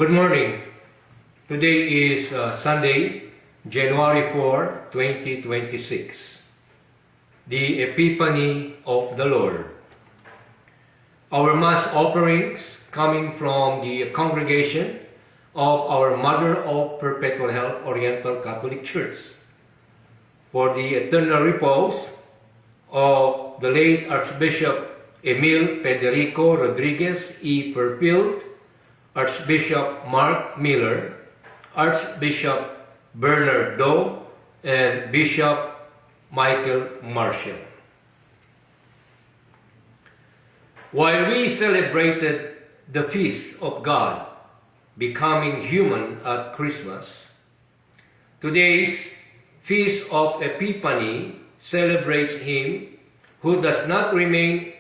Good morning. Today is Sunday, January 4, 2026, the Epiphany of the Lord. Our Mass offerings coming from the congregation of our Mother of Perpetual Help Oriental Catholic Church for the eternal repose of the late Archbishop Emil Federico Rodriguez E. Perfield, Archbishop Mark Miller, Archbishop Bernard Doe, and Bishop Michael Marshall. While we celebrated the feast of God becoming human at Christmas, today's Feast of Epiphany celebrates Him who does not remain